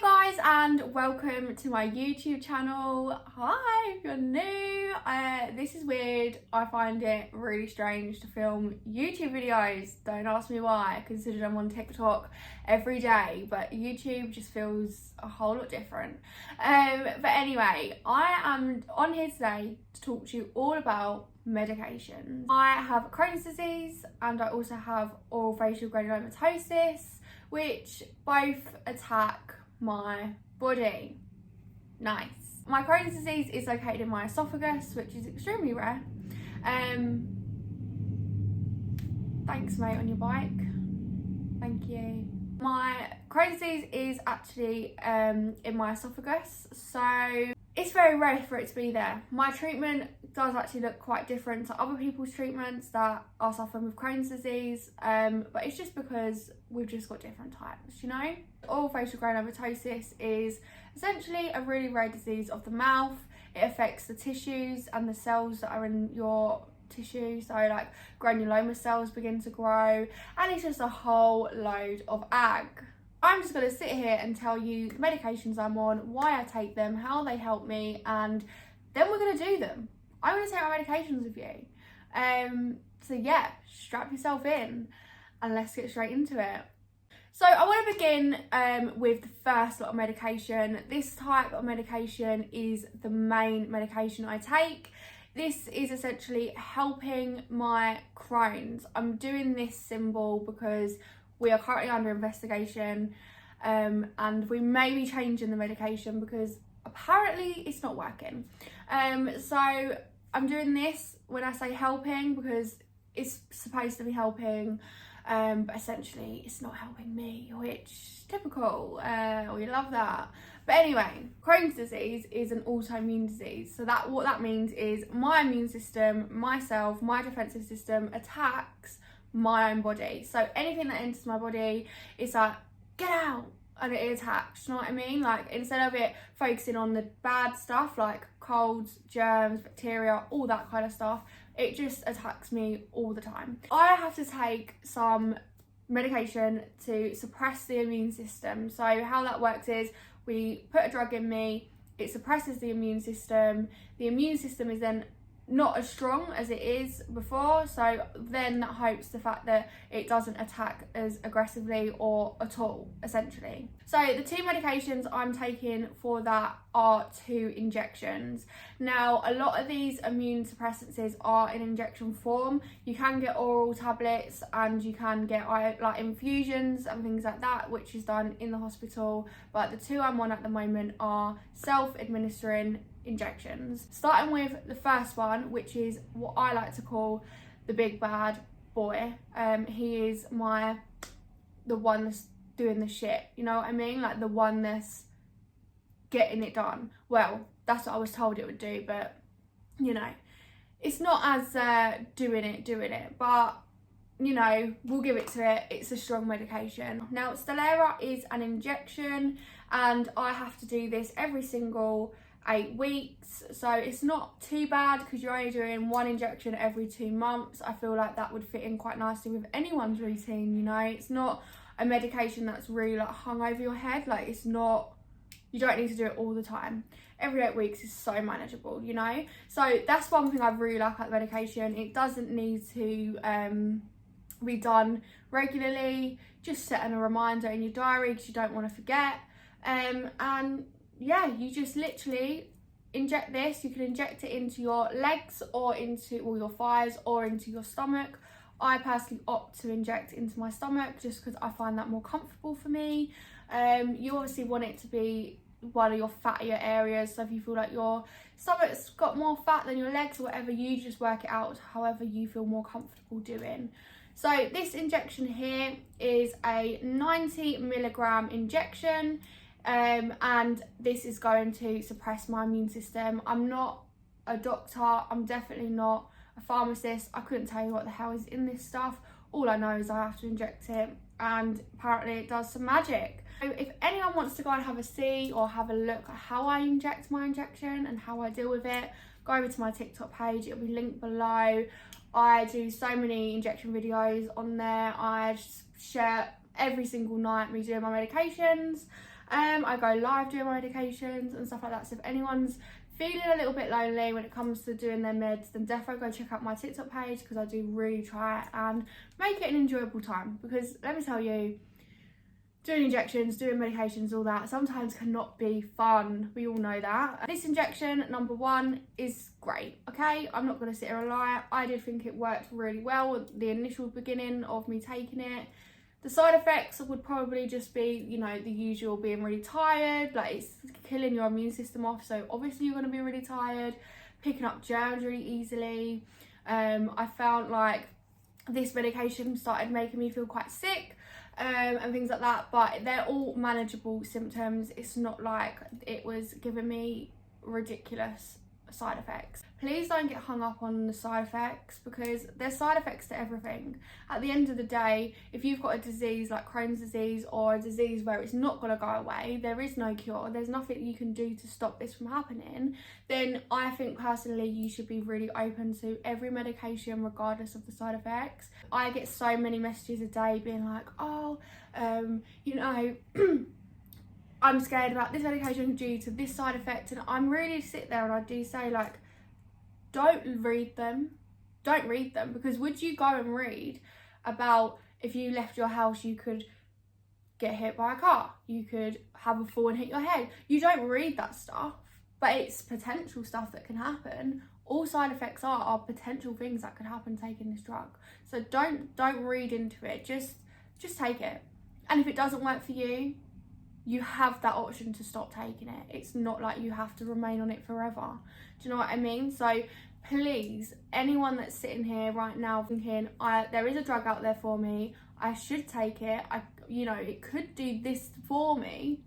Hi guys, and welcome to my YouTube channel. Hi, if you're new. This is weird. I find it really strange to film YouTube videos. Don't ask me why, considering I'm on TikTok every day, but YouTube just feels a whole lot different. But anyway, I am on here today to talk to you all about medications. I have Crohn's disease and I also have oral facial granulomatosis, which both attack my body. Nice. My Crohn's disease is located in my esophagus, which is extremely rare. Thanks mate on your bike. Thank you. My Crohn's disease is actually in my esophagus, so it's very rare for it to be there. My treatment does actually look quite different to other people's treatments that are suffering with Crohn's disease, but it's just because we've just got different types, you know? Oral facial granulomatosis is essentially a really rare disease of the mouth. It affects the tissues and the cells that are in your tissue, so like granuloma cells begin to grow, and it's just a whole load of ag. I'm just going to sit here and tell you the medications I'm on, why I take them, how they help me, and then we're going to do them. I'm going to take my medications with you. So yeah, strap yourself in and let's get straight into it. So I want to begin with the first lot of medication. This type of medication is the main medication I take. This is essentially helping my Crohn's. I'm doing this symbol because we are currently under investigation, and we may be changing the medication because apparently it's not working. So I'm doing this when I say helping because it's supposed to be helping, but essentially it's not helping me, which typical. We love that. But anyway, Crohn's disease is an autoimmune disease. So what that means is my immune system, myself, my defensive system attacks my own body. So anything that enters my body, it's like, get out, and it attacks, you know what I mean? Like, instead of it focusing on the bad stuff like colds, germs, bacteria, all that kind of stuff, it just attacks me all the time. I have to take some medication to suppress the immune system. So how that works is we put a drug in me, it suppresses the immune system is then not as strong as it is before, so then that hopes the fact that it doesn't attack as aggressively or at all, essentially. So the two medications I'm taking for that are 2 injections. Now, a lot of these immune suppressants are in injection form. You can get oral tablets and you can get like infusions and things like that, which is done in the hospital, but the 2 I'm on at the moment are self-administering injections. Starting with the first one, which is what I like to call the big bad boy. He is the one that's doing the shit, you know what I mean? Like the one that's getting it done. Well, that's what I was told it would do, but you know, it's not as doing it, but you know, we'll give it to it. It's a strong medication. Now, Stelara is an injection and I have to do this every single 8 weeks, so it's not too bad because you're only doing 1 injection every 2 months. I feel like that would fit in quite nicely with anyone's routine, you know. It's not a medication that's really like hung over your head. Like, it's not, you don't need to do it all the time. Every 8 weeks is so manageable, you know. So that's one thing I really like about the medication. It doesn't need to be done regularly. Just setting a reminder in your diary because you don't want to forget, and yeah, you just literally inject this. You can inject it into your legs or into all your thighs or into your stomach. I personally opt to inject into my stomach just because I find that more comfortable for me. You obviously want it to be one of your fattier areas, so if you feel like your stomach's got more fat than your legs or whatever, you just work it out however you feel more comfortable doing. So this injection here is a 90mg injection. And this is going to suppress my immune system. I'm not a doctor, I'm definitely not a pharmacist. I couldn't tell you what the hell is in this stuff. All I know is I have to inject it, and apparently it does some magic. So if anyone wants to go and have a see or have a look at how I inject my injection and how I deal with it, go over to my TikTok page, it'll be linked below. I do so many injection videos on there. I just share every single night me doing my medications. I go live doing my medications and stuff like that. So if anyone's feeling a little bit lonely when it comes to doing their meds, then definitely go check out my TikTok page, because I do really try and make it an enjoyable time. Because let me tell you, doing injections, doing medications, all that sometimes cannot be fun. We all know that. This injection, number one, is great, okay? I'm not gonna sit here and lie. I did think it worked really well at the initial beginning of me taking it. The side effects would probably just be, you know, the usual, being really tired, like it's killing your immune system off, so obviously you're gonna be really tired, picking up germs really easily. I found like this medication started making me feel quite sick, and things like that, but they're all manageable symptoms. It's not like it was giving me ridiculous side effects. Please don't get hung up on the side effects, because there's side effects to everything. At the end of the day, if you've got a disease like Crohn's disease, or a disease where it's not going to go away, there is no cure, there's nothing you can do to stop this from happening, then I think personally you should be really open to every medication regardless of the side effects. I get so many messages a day being like, oh, you know, I'm scared about this medication due to this side effect, and I'm really sit there and I do say, like, don't read them, because would you go and read about if you left your house you could get hit by a car, you could have a fall and hit your head? You don't read that stuff, but it's potential stuff that can happen. All side effects are potential things that could happen taking this drug. So don't read into it, just take it. And if it doesn't work for you, you have that option to stop taking it. It's not like you have to remain on it forever. Do you know what I mean? So please, anyone that's sitting here right now thinking, there is a drug out there for me, I should take it, you know, it could do this for me,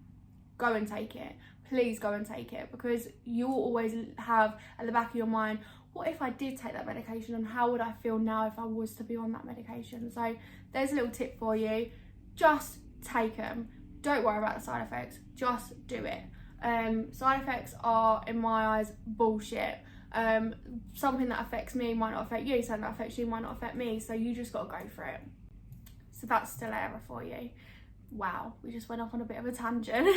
go and take it. Please go and take it, because you'll always have at the back of your mind, what if I did take that medication, and how would I feel now if I was to be on that medication? So there's a little tip for you. Just take them. Don't worry about the side effects, just do it. Side effects are, in my eyes, bullshit. Something that affects me might not affect you, something that affects you might not affect me, so you just gotta go for it. So that's Stelara for you. Wow, we just went off on a bit of a tangent.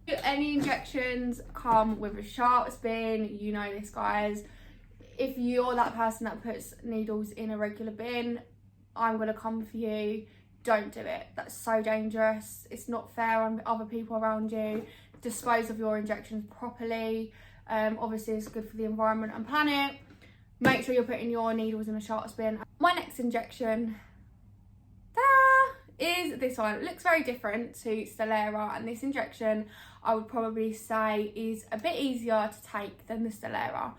Any injections come with a sharps bin, you know this, guys. If you're that person that puts needles in a regular bin, I'm gonna come for you. Don't do it. That's so dangerous. It's not fair on other people around you. Dispose of your injections properly. Obviously it's good for the environment and planet. Make sure you're putting your needles in a sharps bin. My next injection is this one. It looks very different to Stelara, and this injection I would probably say is a bit easier to take than the Stelara.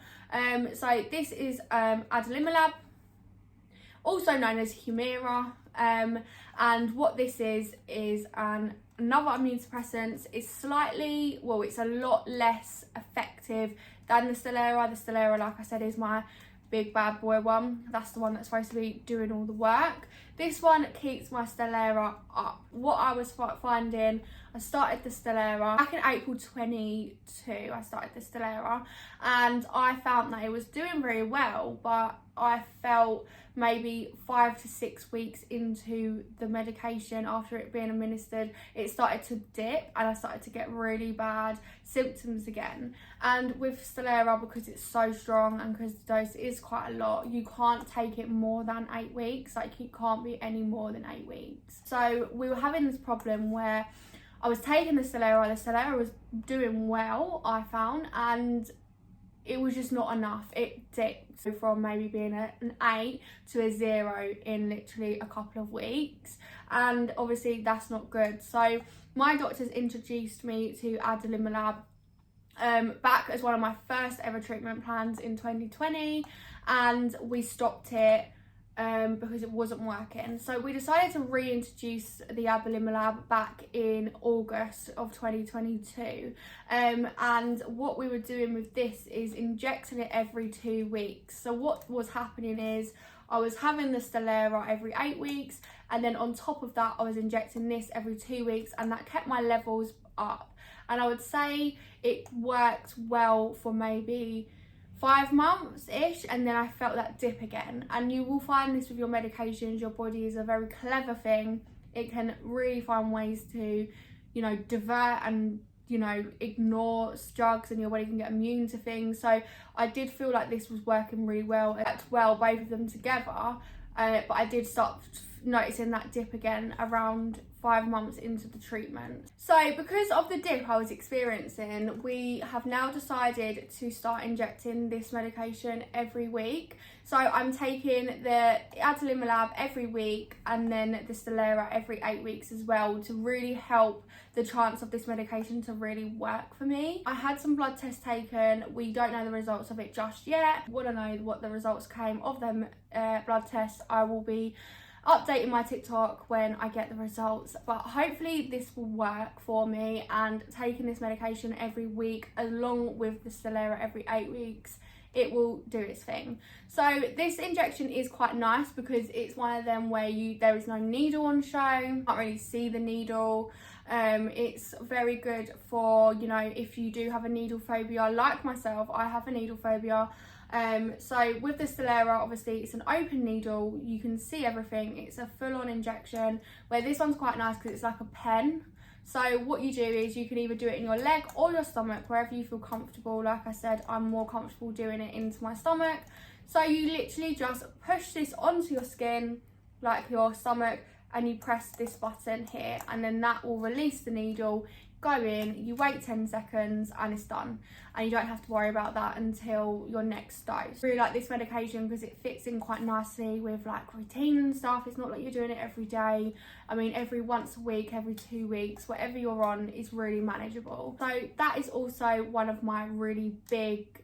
So this is Adalimumab, also known as Humira, and what this is another immune suppressant. It's slightly, well, it's a lot less effective than the Stelara. The Stelara, like I said, is my big bad boy one. That's the one that's supposed to be doing all the work. This one keeps my Stelara up. What I was finding, I started the Stelara back in April 22. I started the Stelara, and I found that it was doing very well, but I felt maybe 5 to 6 weeks into the medication, after it being administered, it started to dip and I started to get really bad symptoms again. And with Stelara, because it's so strong and because the dose is quite a lot, you can't take it more than 8 weeks. Like, it can't be any more than 8 weeks. So we were having this problem where I was taking the Stelara was doing well, I found, and it was just not enough. It dipped from maybe being an 8 to a 0 in literally a couple of weeks, and obviously that's not good. So my doctors introduced me to Adalimumab back as one of my first ever treatment plans in 2020, and we stopped it because it wasn't working. So we decided to reintroduce the Adalimumab back in August of 2022, and what we were doing with this is injecting it every 2 weeks. So what was happening is I was having the Stelara every 8 weeks, and then on top of that I was injecting this every 2 weeks, and that kept my levels up. And I would say it worked well for maybe 5 months-ish, and then I felt that dip again. And you will find this with your medications. Your body is a very clever thing. It can really find ways to, you know, divert and, you know, ignore drugs, and your body can get immune to things. So I did feel like this was working really well. It worked well, both of them together, but I did start noticing that dip again around 5 months into the treatment. So because of the dip I was experiencing, we have now decided to start injecting this medication every week. So I'm taking the Adalimumab every week, and then the Steroid every 8 weeks as well, to really help the chance of this medication to really work for me. I had some blood tests taken. We don't know the results of it just yet. Want to know what the results came of them blood tests, I will be updating my TikTok when I get the results, but hopefully this will work for me, and taking this medication every week along with the Steroid every 8 weeks, it will do its thing. So this injection is quite nice because it's one of them where there is no needle on show, you can't really see the needle. It's very good for, you know, if you do have a needle phobia like myself. I have a needle phobia. So with the Steroid, obviously it's an open needle, you can see everything, it's a full-on injection, where this one's quite nice because it's like a pen. So what you do is you can either do it in your leg or your stomach, wherever you feel comfortable. Like I said, I'm more comfortable doing it into my stomach. So you literally just push this onto your skin, like your stomach, and you press this button here, and then that will release the needle, go in, you wait 10 seconds and it's done, and you don't have to worry about that until your next dose. I really like this medication because it fits in quite nicely with like routine and stuff. It's not like you're doing it every day. I mean, every once a week, every 2 weeks, whatever you're on is really manageable. So that is also one of my really big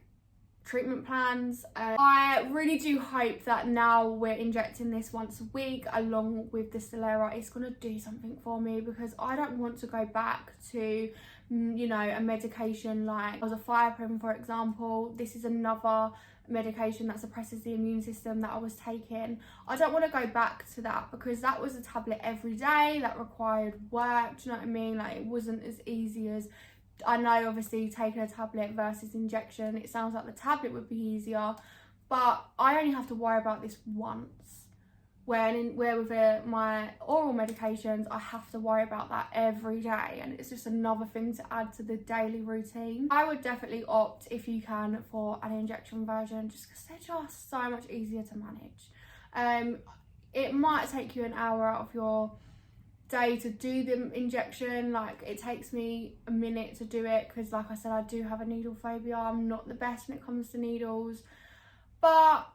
treatment plans. I really do hope that now we're injecting this once a week along with the Steroid, it's going to do something for me, because I don't want to go back to, you know, a medication like Laxatives, for example. This is another medication that suppresses the immune system that I was taking. I don't want to go back to that, because that was a tablet every day that required work. Do you know what I mean? Like, it wasn't as easy as, I know obviously taking a tablet versus injection, it sounds like the tablet would be easier, but I only have to worry about this once, where with my oral medications I have to worry about that every day, and it's just another thing to add to the daily routine. I would definitely opt, if you can, for an injection version, just because they're just so much easier to manage. It might take you an hour out of your day to do the injection. Like, it takes me a minute to do it because, like I said, I do have a needle phobia. I'm not the best when it comes to needles, but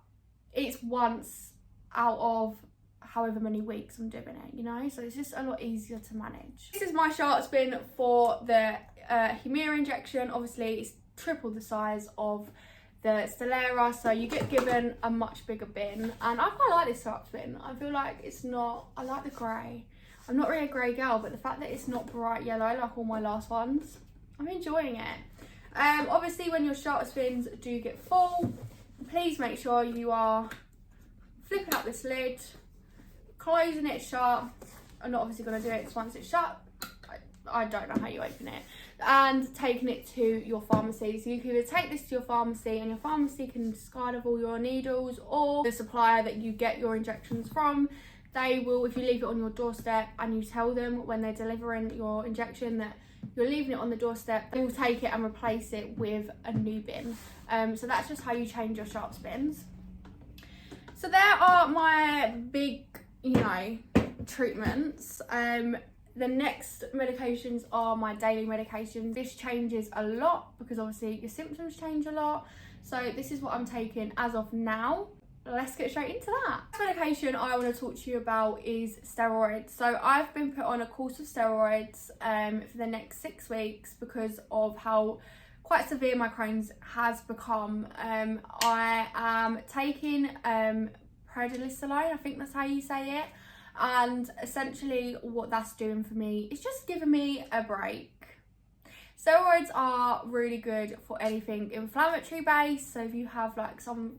it's once out of however many weeks I'm doing it, you know, so it's just a lot easier to manage. This is my sharp spin for the Humira injection. Obviously it's triple the size of the Steroid, so you get given a much bigger bin, and I quite like this sharp spin. I feel like it's not, I like the grey. I'm not really a grey girl, but the fact that it's not bright yellow like all my last ones, I'm enjoying it. Obviously when your sharp spins do get full, please make sure you are flipping up this lid, closing it shut. I'm not obviously going to do it because once it's shut, I don't know how you open it, and taking it to your pharmacy. So you can either take this to your pharmacy, and your pharmacy can discard of all your needles, or the supplier that you get your injections from, they will, if you leave it on your doorstep and you tell them when they're delivering your injection that you're leaving it on the doorstep, they will take it and replace it with a new bin. So that's just how you change your sharp spins. So there are my big, you know, treatments. The next medications are my daily medication. This changes a lot because obviously your symptoms change a lot. So this is what I'm taking as of now. Let's get straight into that. The medication I want to talk to you about is steroids. So I've been put on a course of steroids for the next 6 weeks because of how quite severe my Crohn's has become. I am taking prednisolone, I think that's how you say it, and essentially what that's doing for me is just giving me a break. Steroids are really good for anything inflammatory based, so if you have like some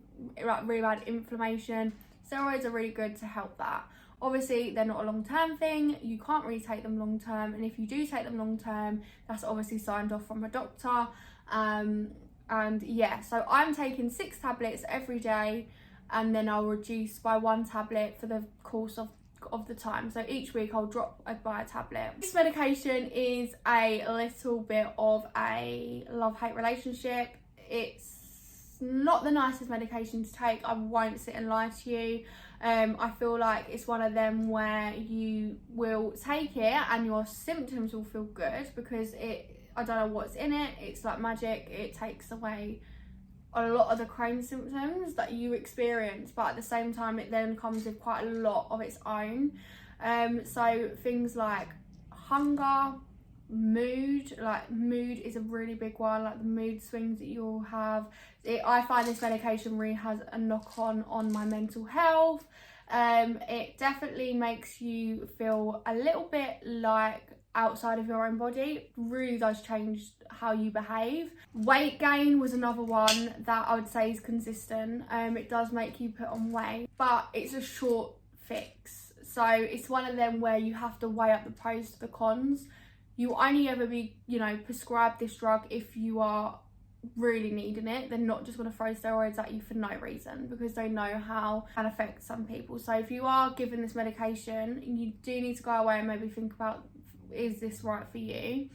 really bad inflammation, steroids are really good to help that. Obviously they're not a long-term thing, you can't really take them long-term, and if you do take them long-term, that's obviously signed off from a doctor. And yeah, so I'm taking 6 tablets every day, and then I'll reduce by 1 tablet for the course of of the time. So each week I'll drop by a tablet. This medication is a little bit of a love-hate relationship. It's not the nicest medication to take, I won't sit and lie to you. I feel like it's one of them where you will take it and your symptoms will feel good because I don't know what's in it, it's like magic. It takes away a lot of the Crohn's symptoms that you experience, but at the same time it then comes with quite a lot of its own. So things like hunger, mood is a really big one, like the mood swings that you'll have. I find this medication really has a knock on my mental health. It definitely makes you feel a little bit like outside of your own body. It really does change how you behave. Weight gain was another one that I would say is consistent. It does make you put on weight, but it's a short fix. So it's one of them where you have to weigh up the pros to the cons. You only ever be, prescribed this drug if you are really needing it. They're not just going to throw steroids at you for no reason because they know how it can affect some people. So if you are given this medication, you do need to go away and maybe think about, is this right for you?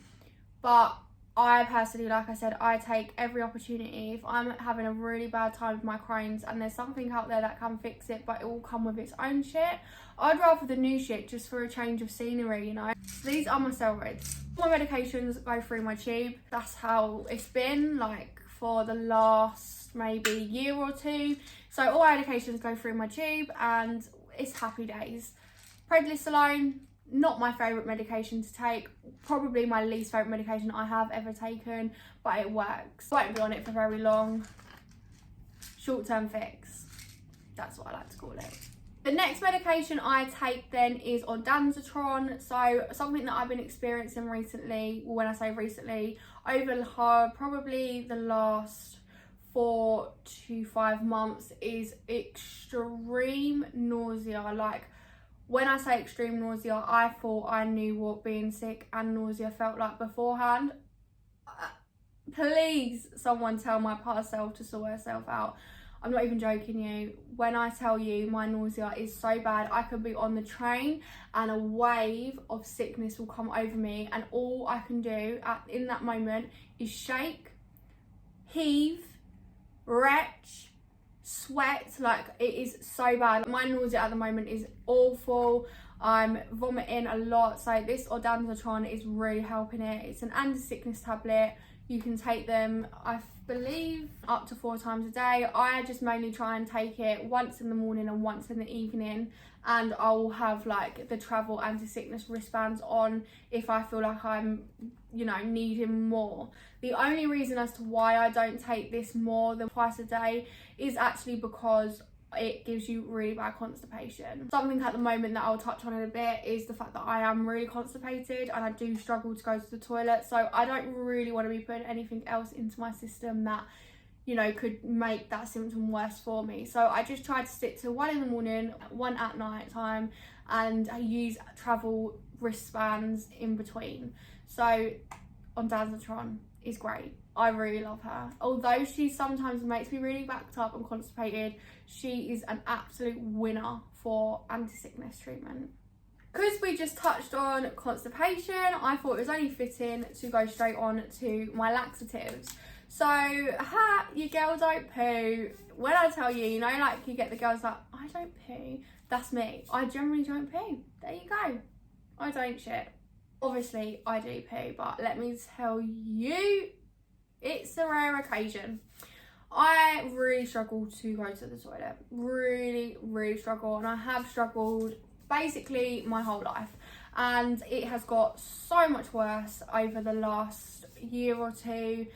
But I personally, like I said, I take every opportunity. If I'm having a really bad time with my Crohn's and there's something out there that can fix it, but it will come with its own shit, I'd rather the new shit just for a change of scenery, So these are my steroids. My medications go through my tube. That's how it's been like for the last maybe year or two. So all my medications go through my tube and it's happy days. Prednisolone, not my favourite medication to take, probably my least favourite medication I have ever taken, but it works. I won't be on it for very long. Short-term fix, that's what I like to call it. The next medication I take then is ondansetron. So something that I've been experiencing recently, when I say recently, over probably the last 4 to 5 months is extreme nausea. Like, when I say extreme nausea, I thought I knew what being sick and nausea felt like beforehand. Please, someone tell my past self to sort herself out. I'm not even joking you. When I tell you my nausea is so bad, I could be on the train and a wave of sickness will come over me and all I can do in that moment is shake, heave, retch, sweat. Like, it is so bad. My nausea at the moment is awful. I'm vomiting a lot, so this ondansetron is really helping it. It's an anti-sickness tablet. You can take them, I believe, up to 4 times a day. I just mainly try and take it once in the morning and once in the evening, and I'll have like the travel anti-sickness wristbands on if I feel like I'm needing more. The only reason as to why I don't take this more than twice a day is actually because it gives you really bad constipation. Something at the moment that I'll touch on in a bit is the fact that I am really constipated and I do struggle to go to the toilet, so I don't really want to be putting anything else into my system that could make that symptom worse for me. So I just try to stick to 1 in the morning, 1 at night time, and I use travel wristbands in between. So ondansetron is great. I really love her. Although she sometimes makes me really backed up and constipated, she is an absolute winner for anti-sickness treatment. Because we just touched on constipation, I thought it was only fitting to go straight on to my laxatives. So, your girl don't poo. When I tell you, like you get the girls like, I don't poo. That's me. I generally don't poo. There you go. I don't shit. Obviously, I do poo, but let me tell you, it's a rare occasion. I really struggle to go to the toilet. Really, really struggle. And I have struggled basically my whole life. And it has got so much worse over the last year or two.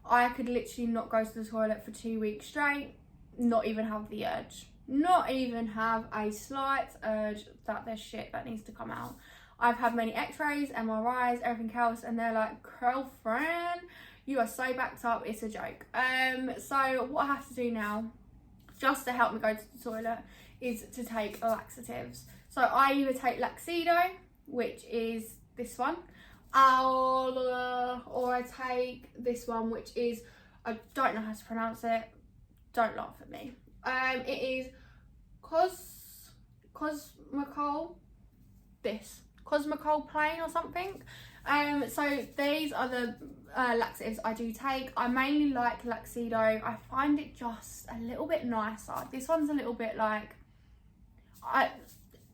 I could literally not go to the toilet for 2 weeks straight, not even have the urge. Not even have a slight urge that there's shit that needs to come out. I've had many x-rays, MRIs, everything else, and they're like, girlfriend, you are so backed up, it's a joke. So what I have to do now, just to help me go to the toilet, is to take laxatives. So I either take Laxido, which is this one, or I take this one, which is, I don't know how to pronounce it, don't laugh at me. It is Cosmocol, this Cosmocol plain or something. So these are the laxatives I do take. I mainly like Laxido. I find it just a little bit nicer. This one's a little bit like,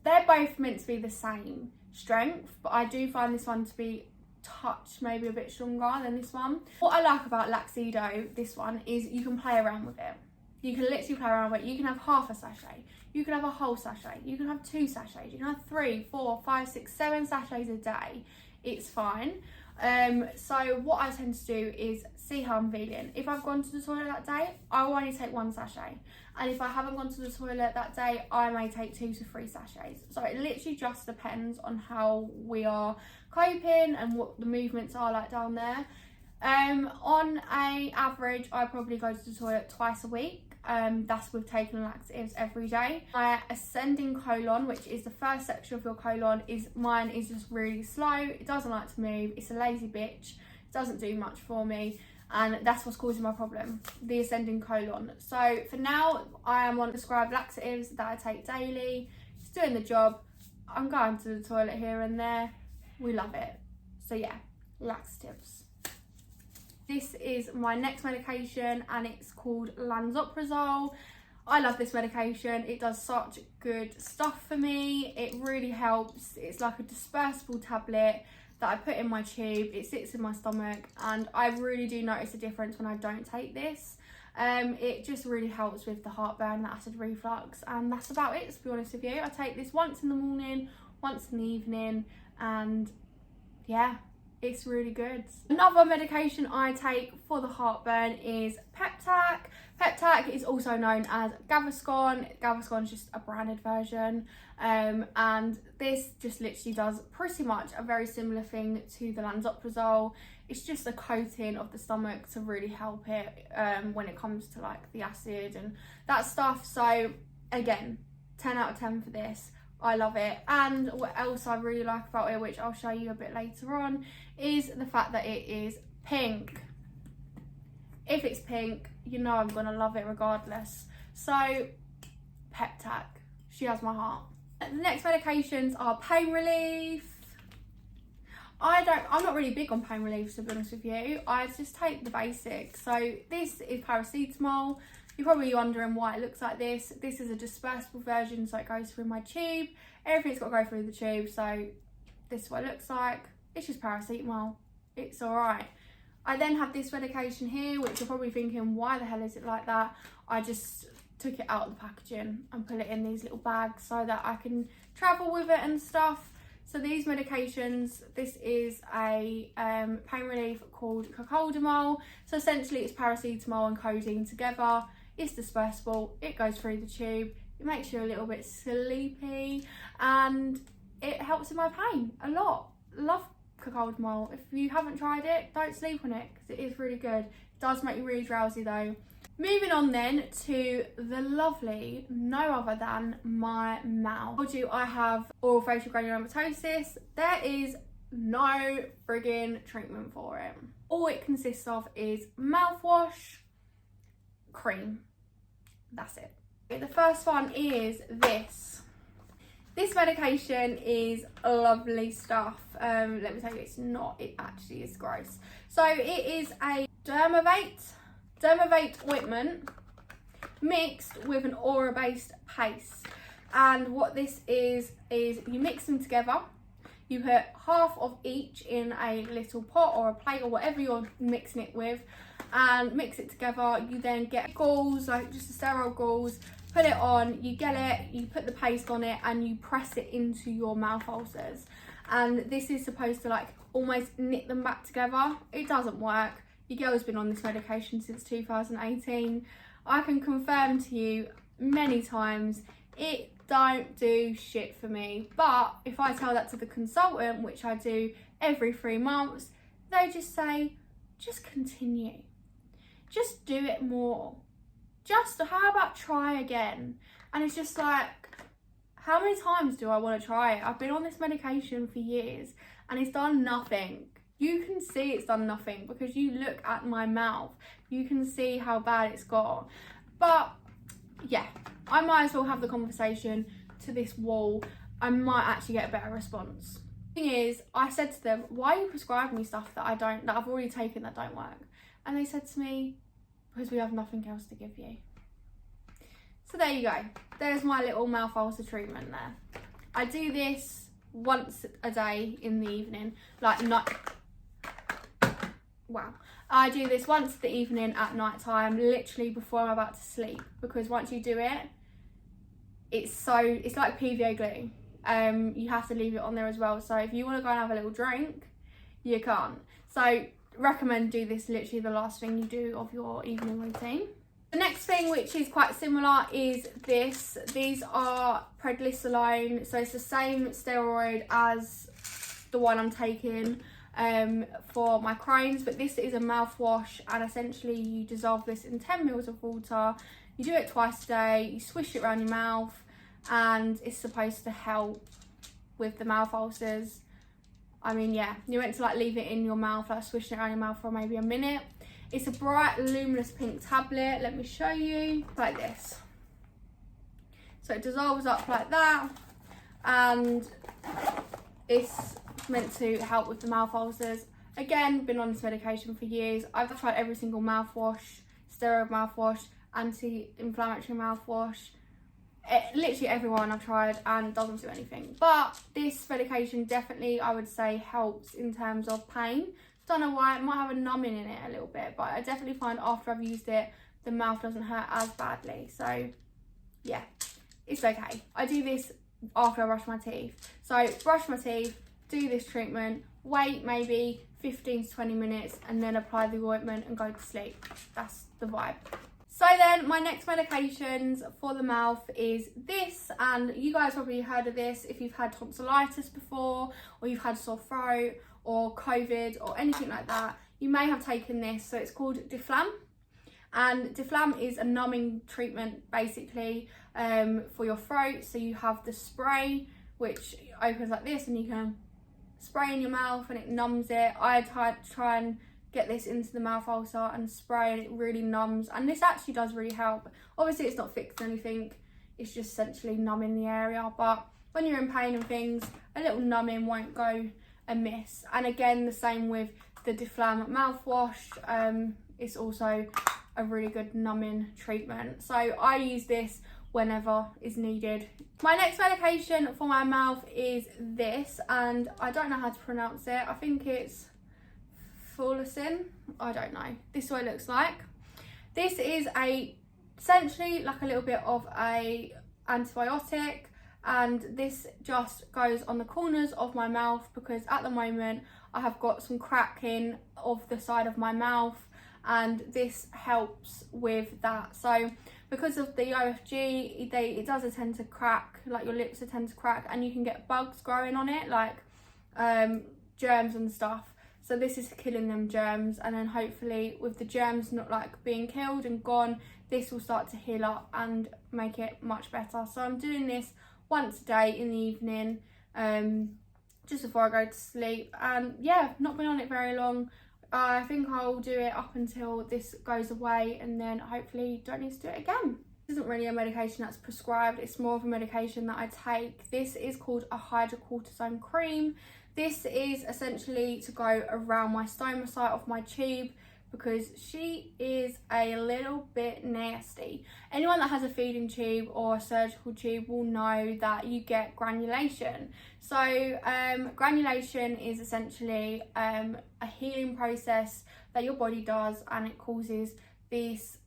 they're both meant to be the same strength, but I do find this one to be touch maybe a bit stronger than this one. What I like about Laxido, this one, is you can play around with it. You can literally play around with it. You can have half a sachet, you can have a whole sachet, you can have 2 sachets, you can have 3, 4, 5, 6, 7 sachets a day. It's fine. So what I tend to do is see how I'm feeling. If I've gone to the toilet that day, I will only take 1 sachet, and if I haven't gone to the toilet that day, I may take 2 to 3 sachets. So it literally just depends on how we are coping and what the movements are like down there. On a average, I probably go to the toilet twice a week. That's with taking laxatives every day. My ascending colon, which is the first section of your colon, mine is just really slow. It doesn't like to move. It's a lazy bitch. It doesn't do much for me, and that's what's causing my problem, the ascending colon. So for now, I am on prescribed laxatives that I take daily. It's doing the job. I'm going to the toilet here and there. We love it. So yeah, laxatives. This is my next medication, and it's called lansoprazole. I love this medication. It does such good stuff for me. It really helps. It's like a dispersible tablet that I put in my tube. It sits in my stomach, and I really do notice a difference when I don't take this. It just really helps with the heartburn, the acid reflux, and that's about it, to be honest with you. I take this once in the morning, once in the evening, and yeah, it's really good. Another medication I take for the heartburn is Peptac. Peptac is also known as Gaviscon. Gaviscon is just a branded version, and this just literally does pretty much a very similar thing to the lansoprazole. It's just a coating of the stomach to really help it when it comes to like the acid and that stuff. So again, 10 out of 10 for this. I love it. And what else I really like about it, which I'll show you a bit later on, is the fact that it is pink. If it's pink, you know I'm gonna love it regardless. So Peptac, she has my heart. The next medications are pain relief. I'm not really big on pain relief, to be honest with you. I just take the basics. So this is paracetamol. You're probably wondering why it looks like this. This is a dispersible version, so it goes through my tube. Everything's got to go through the tube, so this is what it looks like. It's just paracetamol. It's all right. I then have this medication here, which you're probably thinking, why the hell is it like that? I just took it out of the packaging and put it in these little bags so that I can travel with it and stuff. So these medications, this is a pain relief called cocodamol. So essentially it's paracetamol and codeine together. It's dispersible, it goes through the tube, it makes you a little bit sleepy, and it helps with my pain a lot. Love cocodamol. If you haven't tried it, don't sleep on it because it is really good. It does make you really drowsy though. Moving on then to the lovely, no other than my mouth. I told you I have oral facial granulomatosis. There is no friggin' treatment for it. All it consists of is mouthwash, cream. That's it. The first one is this. This medication is lovely stuff. Let me tell you, it's not. It actually is gross. So it is a Dermavate ointment mixed with an aura-based paste. And what this is you mix them together. You put half of each in a little pot or a plate or whatever you're mixing it with, and mix it together. You then get gauze, like just a sterile gauze, put it on, you get it, you put the paste on it, and you press it into your mouth ulcers. And this is supposed to like almost knit them back together. It doesn't work. Your girl's been on this medication since 2018. I can confirm to you many times, it don't do shit for me. But if I tell that to the consultant, which I do every 3 months, they just say, just continue. Just do it more. Just, how about try again? And it's just like, how many times do I want to try it? I've been on this medication for years and it's done nothing. You can see it's done nothing because you look at my mouth. You can see how bad it's got. But yeah, I might as well have the conversation to this wall. I might actually get a better response. The thing is, I said to them, why are you prescribing me stuff that I've already taken that don't work? And they said to me, because we have nothing else to give you. So there you go. There's my little mouth ulcer treatment there. I do this once a day in the evening, like not. Wow. I do this once in the evening at night time, literally before I'm about to sleep, because once you do it, it's like PVA glue. You have to leave it on there as well. So if you want to go and have a little drink, you can't. So recommend do this literally the last thing you do of your evening routine. The next thing, which is quite similar, is this. These are prednisolone, so it's the same steroid as the one I'm taking for my Crohn's, but this is a mouthwash, and essentially you dissolve this in 10 ml of water. You do it twice a day, you swish it around your mouth, and it's supposed to help with the mouth ulcers. I mean, yeah, you're meant to like leave it in your mouth, like swishing it around your mouth for maybe a minute. It's a bright luminous pink tablet. Let me show you, like this. So it dissolves up like that, and it's meant to help with the mouth ulcers. Again, been on this medication for years. I've tried every single mouthwash, steroid mouthwash, anti-inflammatory mouthwash, literally everyone I've tried, and doesn't do anything. But this medication definitely, I would say, helps in terms of pain. Don't know why, it might have a numbing in it a little bit, but I definitely find after I've used it, the mouth doesn't hurt as badly. So yeah, it's okay. I do this after I brush my teeth. So brush my teeth, do this treatment, wait maybe 15 to 20 minutes, and then apply the ointment and go to sleep. That's the vibe. So then my next medications for the mouth is this, and you guys probably heard of this if you've had tonsillitis before, or you've had sore throat or COVID or anything like that. You may have taken this. So it's called Diflam, and Diflam is a numbing treatment basically for your throat. So you have the spray which opens like this, and you can spray in your mouth and it numbs it. I try and get this into the mouth ulcer and spray, and it really numbs, and this actually does really help. Obviously it's not fixing anything, it's just essentially numbing the area, but when you're in pain and things, a little numbing won't go amiss. And again, the same with the Diflam mouthwash, it's also a really good numbing treatment. So I use this whenever is needed. My next medication for my mouth is this, and I don't know how to pronounce it. I think it's Fulacin, I don't know. This is what it looks like. This is essentially like a little bit of a antibiotic, and this just goes on the corners of my mouth because at the moment I have got some cracking of the side of my mouth, and this helps with that. So because of the OFG, it does tend to crack, like your lips tend to crack, and you can get bugs growing on it, like germs and stuff. So this is killing them germs, and then hopefully with the germs not like being killed and gone, this will start to heal up and make it much better. So I'm doing this once a day in the evening, just before I go to sleep. And yeah, not been on it very long. I think I'll do it up until this goes away, and then hopefully don't need to do it again. This isn't really a medication that's prescribed, it's more of a medication that I take. This is called a hydrocortisone cream. This is essentially to go around my stoma site of my tube, because she is a little bit nasty. Anyone that has a feeding tube or a surgical tube will know that you get granulation. So granulation is essentially a healing process that your body does, and it causes this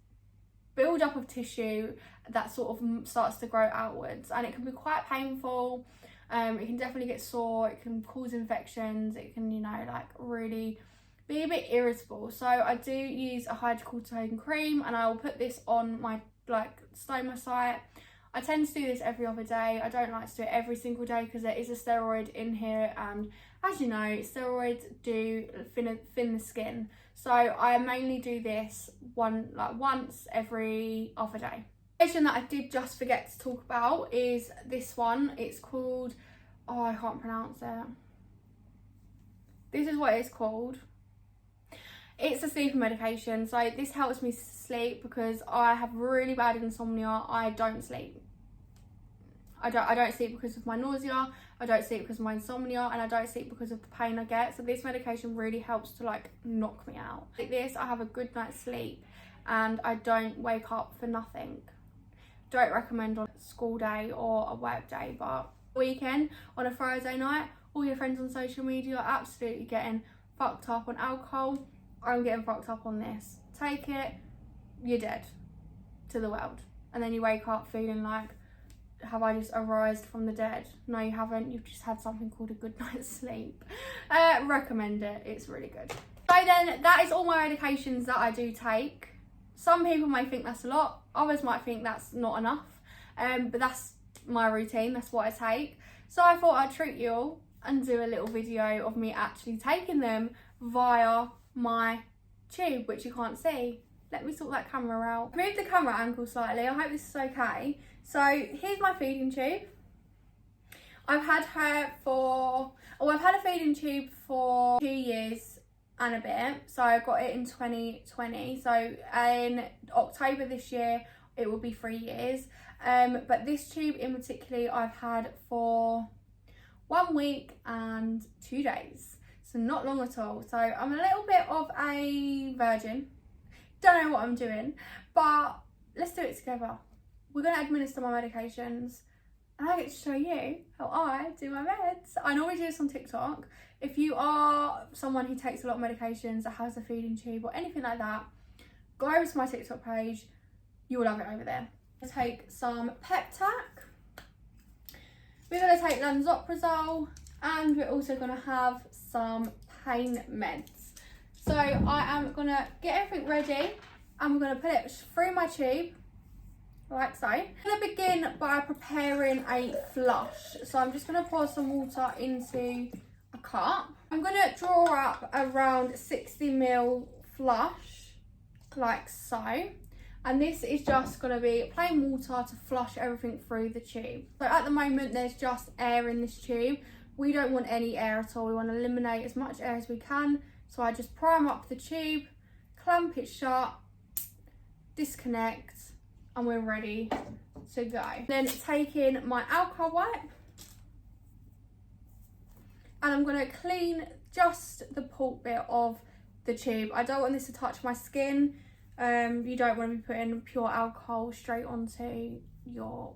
build up of tissue that sort of starts to grow outwards, and it can be quite painful. It can definitely get sore, it can cause infections, it can, you know, like really be a bit irritable. So I do use a hydrocortisone cream, and I will put this on my like stoma site. I tend to do this every other day. I don't like to do it every single day because there is a steroid in here, and as you know, steroids do thin the skin. So I mainly do this once every other day. The medication that I did just forget to talk about is this one. It's called, oh, I can't pronounce it. This is what it's called. It's a sleeping medication, so this helps me sleep because I have really bad insomnia. I don't sleep. I don't sleep because of my nausea, I don't sleep because of my insomnia, and I don't sleep because of the pain I get. So this medication really helps to like knock me out. Like this, I have a good night's sleep and I don't wake up for nothing. Don't recommend on a school day or a work day, but weekend on a Friday night, all your friends on social media are absolutely getting fucked up on alcohol. I'm getting fucked up on this. Take it, you're dead to the world. And then you wake up feeling like, have I just arisen from the dead? No, you haven't. You've just had something called a good night's sleep. Recommend it. It's really good. So then, that is all my medications that I do take. Some people may think that's a lot. Others might think that's not enough. But that's my routine. That's what I take. So I thought I'd treat you all and do a little video of me actually taking them via my tube, which you can't see. Let me sort that camera out. Move the camera angle slightly. I hope this is okay. So here's my feeding tube. I've had a feeding tube for 2 years and a bit. So I got it in 2020. So in October this year, it will be 3 years. But this tube in particular, I've had for 1 week and 2 days. So not long at all. So I'm a little bit of a virgin. Don't know what I'm doing, but let's do it together. We're going to administer my medications and I get to show you how I do my meds. I normally do this on TikTok. If you are someone who takes a lot of medications, that has a feeding tube or anything like that, go over to my TikTok page. You will love it over there. Take some Peptac. We're going to take lansoprazole and we're also going to have some pain meds. So I am going to get everything ready and we're going to put it through my tube, like so. I'm going to begin by preparing a flush. So I'm just going to pour some water into a cup. I'm going to draw up around 60ml flush, like so. And this is just going to be plain water to flush everything through the tube. So at the moment there's just air in this tube. We don't want any air at all. We want to eliminate as much air as we can. So I just prime up the tube, clamp it shut, disconnect, and we're ready to go. Then take in my alcohol wipe, and I'm going to clean just the pulp bit of the tube. I don't want this to touch my skin. You don't want to be putting pure alcohol straight onto your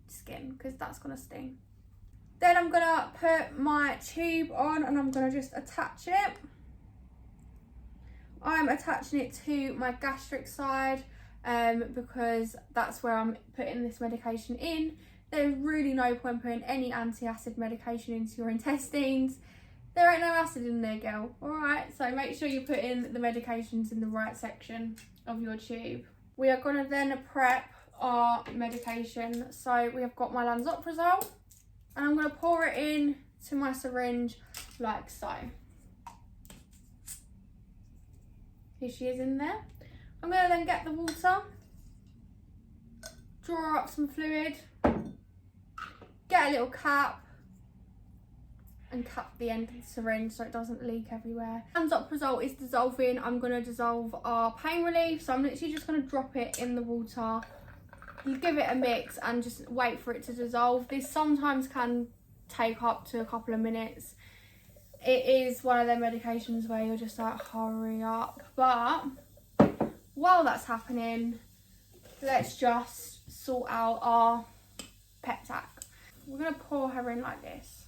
skin because that's going to sting. Then I'm going to put my tube on and I'm going to just attach it. I'm attaching it to my gastric side because that's where I'm putting this medication in. There's really no point putting any anti-acid medication into your intestines. There ain't no acid in there, girl. Alright, so make sure you put in the medications in the right section of your tube. We are going to then prep our medication. So we have got my lansoprazole and I'm going to pour it in to my syringe like so. Here she is in there. I'm going to then get the water, draw up some fluid, get a little cap and cap the end of the syringe so it doesn't leak everywhere. Lansoprazole is dissolving. I'm going to dissolve our pain relief, so I'm literally just going to drop it in the water, give it a mix and just wait for it to dissolve. This sometimes can take up to a couple of minutes. It is one of them medications where you're just like, hurry up. But while that's happening, let's just sort out our Peptac. We're going to pour her in like this.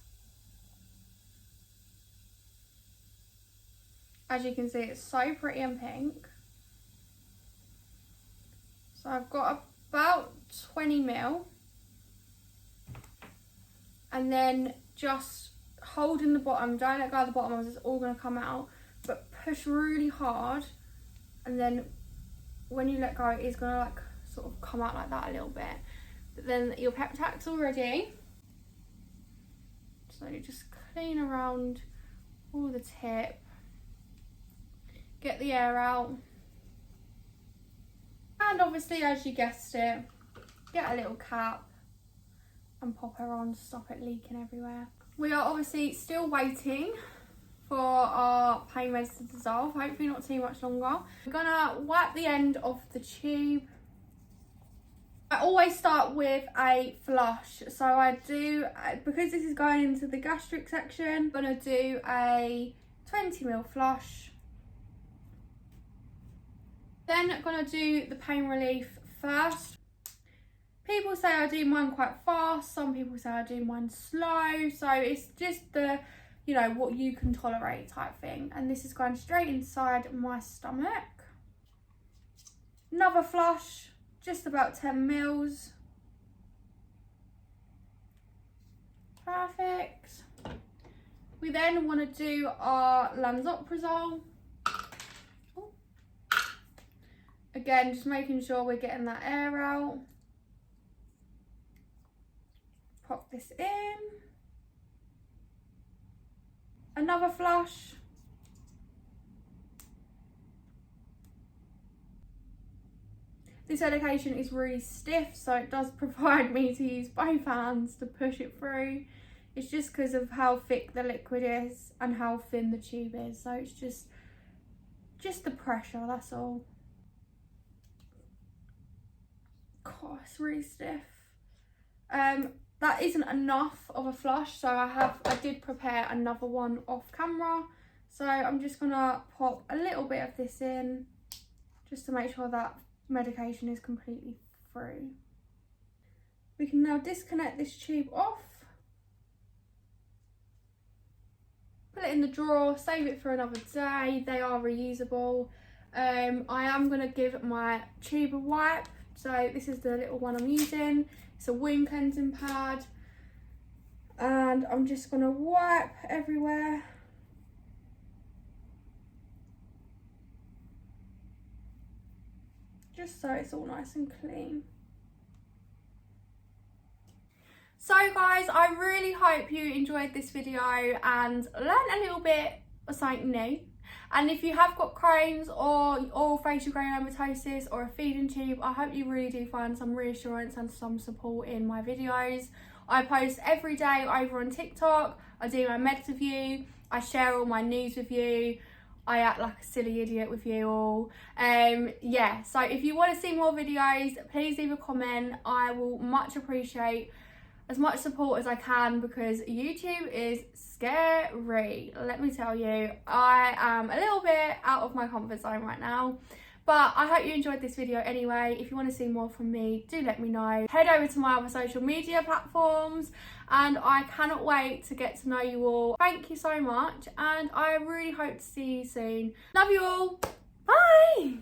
As you can see, it's so pretty and pink. So I've got about 20ml. And then just holding the bottom, don't let go of the bottom, it's all going to come out. But push really hard. And then when you let go, it's going to like sort of come out like that a little bit. But then your Peptac's all ready. So you just clean around all the tip. Get the air out. And obviously, as you guessed it, get a little cap and pop her on to stop it leaking everywhere. We are obviously still waiting for our pain meds to dissolve, hopefully not too much longer. We're gonna wipe the end of the tube I always start with a flush. So I do, because this is going into the gastric section, I'm gonna do a 20ml flush. Then I'm gonna do the pain relief first. People say I do mine quite fast, some people say I do mine slow, so it's just the, you know, what you can tolerate type thing. And this is going straight inside my stomach. Another flush, just about 10 mils. Perfect. We then want to do our lansoprazole. Again, just making sure we're getting that air out. Pop this in. Another flush. This medication is really stiff, so it does provide me to use both hands to push it through. It's just because of how thick the liquid is and how thin the tube is, so it's just the pressure, that's all. God, it's really stiff. That isn't enough of a flush, so I did prepare another one off camera. So I'm just gonna pop a little bit of this in, just to make sure that medication is completely through. We can now disconnect this tube off, put it in the drawer, save it for another day. They are reusable. I am gonna give my tube a wipe. So this is the little one I'm using. It's a wound cleansing pad. And I'm just gonna wipe everywhere. Just so it's all nice and clean. So guys, I really hope you enjoyed this video and learned a little bit of something new. And if you have got Crohn's or oral facial granulomatosis or a feeding tube, I hope you really do find some reassurance and some support in my videos. I post every day over on TikTok. I do my meds with you. I share all my news with you. I act like a silly idiot with you all. Yeah, so if you want to see more videos, please leave a comment. I will much appreciate as much support as I can, because YouTube is scary, let me tell you. I am a little bit out of my comfort zone right now, but I hope you enjoyed this video anyway. If you want to see more from me, do let me know. Head over to my other social media platforms, and I cannot wait to get to know you all. Thank you so much, and I really hope to see you soon. Love you all. Bye.